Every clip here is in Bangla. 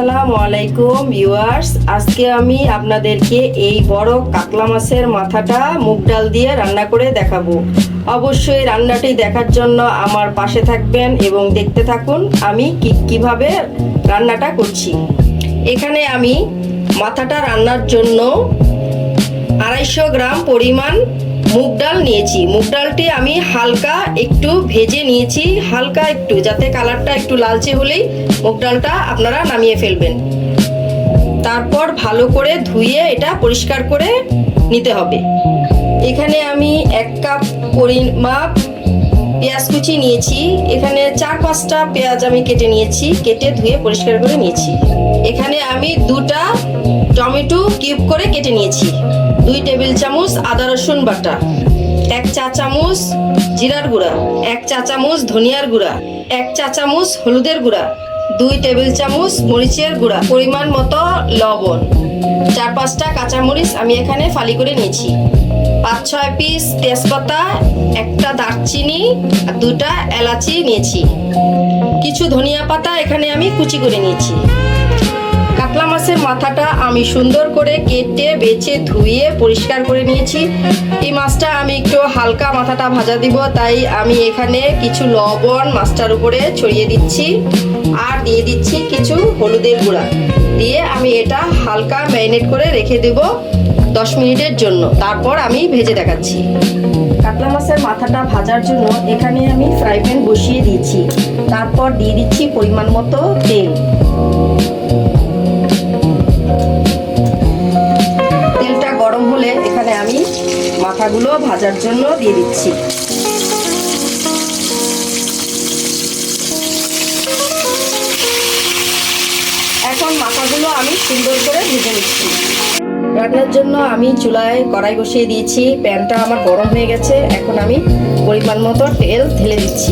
আসসালামু আলাইকুম ভিউয়ার্স, আজকে আমি আপনাদেরকে এই বড় কাতলা মাছের মাথাটা মুগ ডাল দিয়ে রান্না করে দেখাবো। অবশ্যই রান্নাটি দেখার জন্য আমার পাশে থাকবেন এবং দেখতে থাকুন আমি কিভাবে রান্নাটা করছি। এখানে আমি মাথাটা রান্নার জন্য 250 গ্রাম পরিমাণ মুগ ডাল নিয়েছি। মুগ ডালটি আমি হালকা একটু ভেজে নিয়েছি, হালকা একটু, যাতে কালারটা একটু লালচে হলেই মুগ ডালটা আপনারা নামিয়ে ফেলবেন। তারপর ভালো করে ধুয়ে এটা পরিষ্কার করে নিতে হবে। এখানে আমি 1 কাপ পরিমাপ পেঁয়াজ কুচি নিয়েছি। এখানে 4-5টা পেঁয়াজ আমি কেটে নিয়েছি, কেটে ধুয়ে পরিষ্কার করে নিয়েছি। এখানে আমি 2টা টমেটো কিউব করে কেটে নিয়েছি। 2 টেবিল চামচ আদা রসুন বাটা, 1 চা চামচ জিরার গুঁড়া, 1 চা চামচ ধনিয়ার গুঁড়া, 1 চা চামচ হলুদের গুঁড়া, 2 টেবিল চামচ মরিচের গুঁড়া, পরিমাণ মতো লবণ, 4-5টা কাঁচামরিচ আমি এখানে ফালি করে নিয়েছি, 5-6 পিস তেজপাতা, 1টা দারচিনি আর 2টা এলাচি নিয়েছি। কিছু ধনিয়া পাতা এখানে আমি কুচি করে নিয়েছি। কাতলা মাছের মাথাটা আমি সুন্দর করে কেটে বেছে ধুয়ে পরিষ্কার করে নিয়েছি। এই মাছটা আমি একটু হালকা মাথাটা ভাজা দিব, তাই আমি এখানে কিছু লবণ মাছটার উপরে ছড়িয়ে দিচ্ছি আর দিয়ে দিচ্ছি কিছু হলুদের গুঁড়া দিয়ে আমি এটা হালকা ম্যারিনেট করে রেখে দেব 10 মিনিটের জন্য। তারপর আমি ভেজে দেখাচ্ছি। কাতলা মাছের মাথাটা ভাজার জন্য এখানে আমি ফ্রাই প্যান বসিয়ে দিয়েছি। তারপর দিয়ে দিচ্ছি পরিমাণ মতো তেল। তেলটা গরম হলে এখানে আমি মাথাগুলো ভাজার জন্য দিয়ে দিচ্ছি। এখন মাথাগুলো আমি সুন্দর করে ভেজে নিচ্ছি। রান্নার জন্য আমি চুলায় কড়াই বসিয়ে দিয়েছি। প্যানটা আমার গরম হয়ে গেছে। এখন আমি পরিমাণ মতো তেল ঢেলে দিচ্ছি।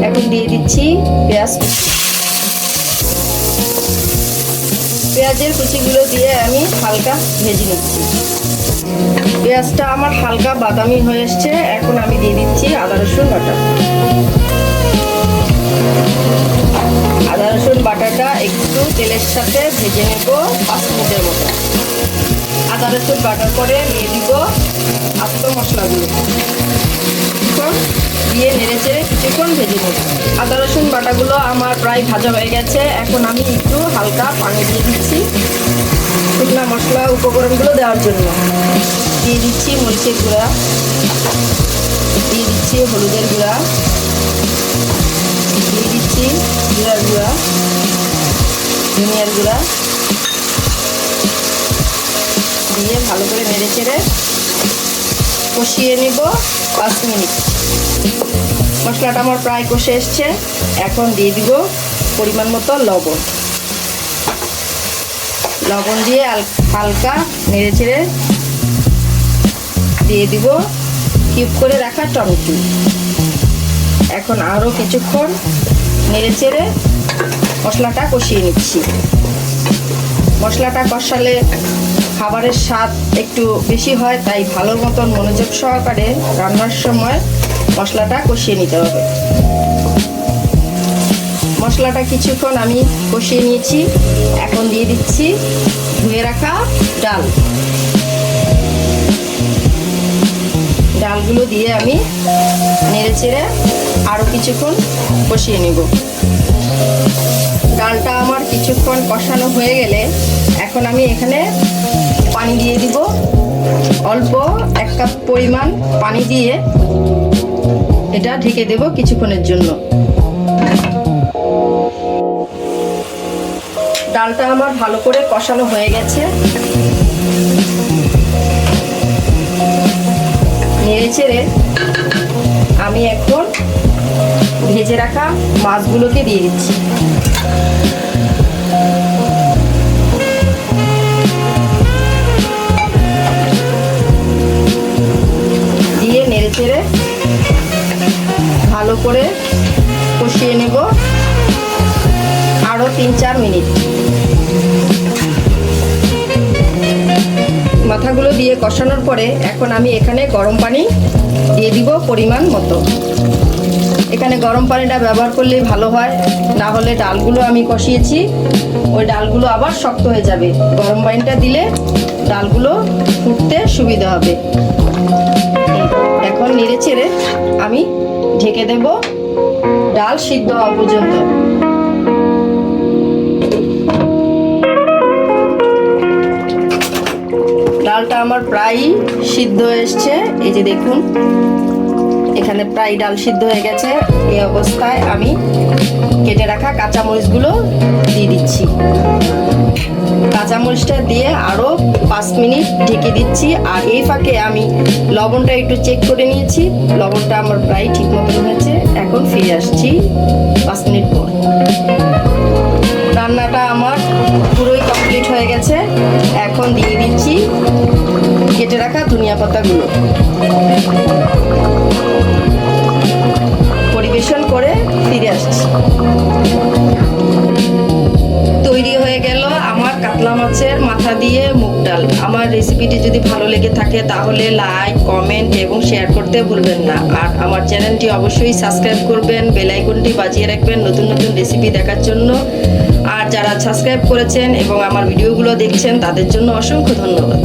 এখন দিয়ে দিচ্ছি পেঁয়াজ কুচি। পেঁয়াজের কুচিগুলো দিয়ে আমি হালকা ভেজে নিচ্ছি। পেঁয়াজটা আমার হালকা বাদামি হয়ে এসছে। এখন আমি দিয়ে দিচ্ছি আদা রসুন বাটা। আদা রসুন বাটাটা একটু তেলের সাথে ভেজে নেব 5 মিনিটের মতো। আদা রসুন বাটার পরে দিয়ে দিব আস্ত মশলাগুলো, দিয়ে নেড়েচেড়ে কিছুক্ষণ ভেজে নেব। আদা রসুন বাটাগুলো আমার প্রায় ভাজা হয়ে গেছে। এখন আমি একটু হালকা পানি দিয়ে দিচ্ছি শুকনা মশলা উপকরণগুলো দেওয়ার জন্য। দিয়ে দিচ্ছি মরিচের গুঁড়া, দিয়ে দিচ্ছি হলুদের গুঁড়া, দিয়ে দিচ্ছি জিরার গুঁড়া, ধনিয়ার গুঁড়া দিয়ে ভালো করে নেড়ে চেড়ে কষিয়ে নিব 5 মিনিট। মশলাটা আমার প্রায় কষে এসছে। এখন দিয়ে দিব পরিমাণ মতো লবণ। লবণ দিয়ে হালকা নেড়ে চেড়ে দিয়ে দিব কিউব করে রাখা টমেটো। এখন আরও কিছুক্ষণ নেড়ে চেড়ে মশলাটা কষিয়ে নিচ্ছি। মশলাটা কষালে খাবারের স্বাদ একটু বেশি হয়, তাই ভালো মতন মনোযোগ সহকারে রান্নার সময় মশলাটা কষিয়ে নিতে হবে। মশলাটা কিছুক্ষণ আমি কষিয়ে নিয়েছি। এখন দিয়ে দিচ্ছি ধুয়ে রাখা ডাল। ডালগুলো দিয়ে আমি নেড়ে চেড়ে আরও কিছুক্ষণ কষিয়ে নেব। ডালটা আমার কিছুক্ষণ কষানো হয়ে গেলে এখন আমি এখানে পানি দিয়ে দিব। অল্প 1 কাপ পরিমাণ পানি দিয়ে এটা ঢেকে দেব কিছুক্ষণের জন্য। ডালটা আমার ভালো করে কষানো হয়ে গেছে। নেড়ে চেড়ে আমি এখন ভেজে রাখা মাছগুলোকে দিয়ে দিচ্ছি। দিয়ে নেড়ে চেড়ে ভালো করে কষিয়ে নেব আরও 3-4 মিনিট। মাথাগুলো দিয়ে কষানোর পরে এখন আমি এখানে গরম পানি দিয়ে দিব পরিমাণ মতো। এখানে গরম পানিটা ব্যবহার করলেই ভালো হয়, না হলে ডালগুলো আমি কষিয়েছি ওই ডালগুলো আবার শক্ত হয়ে যাবে। গরম পানিটা দিলে ডালগুলো ফুটতে সুবিধা হবে। এখন নেড়ে চেড়ে আমি ঢেকে দেব ডাল সিদ্ধ হওয়া পর্যন্ত। ডালটা আমার প্রায় সিদ্ধ এসছে, এই যে দেখুন এখানে প্রায় ডাল সিদ্ধ হয়ে গেছে। এই অবস্থায় আমি কেটে রাখা কাঁচামরিচগুলো দিয়ে দিচ্ছি। কাঁচামরিচটা দিয়ে আরও 5 মিনিট ঢেকে দিচ্ছি। আর এই ফাঁকে আমি লবণটা একটু চেক করে নিয়েছি, লবণটা আমার প্রায় ঠিক মতন হয়েছে। এখন ফিরে আসছি 5 মিনিট পর। রান্নাটা আমার পুরোই কমপ্লিট হয়ে গেছে। এখন দিয়ে দিচ্ছি কেটে রাখা ধনিয়া পাতাগুলো। পরিবেশন করে ফিরে আসছি। তৈরি হয়ে গেল আমার কাতলা মাছের মাথা দিয়ে মুগ ডাল। আমার রেসিপিটি যদি ভালো লেগে থাকে তাহলে লাইক, কমেন্ট এবং শেয়ার করতে ভুলবেন না। আর আমার চ্যানেলটি অবশ্যই সাবস্ক্রাইব করবেন, বেল আইকনটি বাজিয়ে রাখবেন নতুন নতুন রেসিপি দেখার জন্য। আর যারা সাবস্ক্রাইব করেছেন এবং আমার ভিডিওগুলো দেখছেন তাদের জন্য অসংখ্য ধন্যবাদ।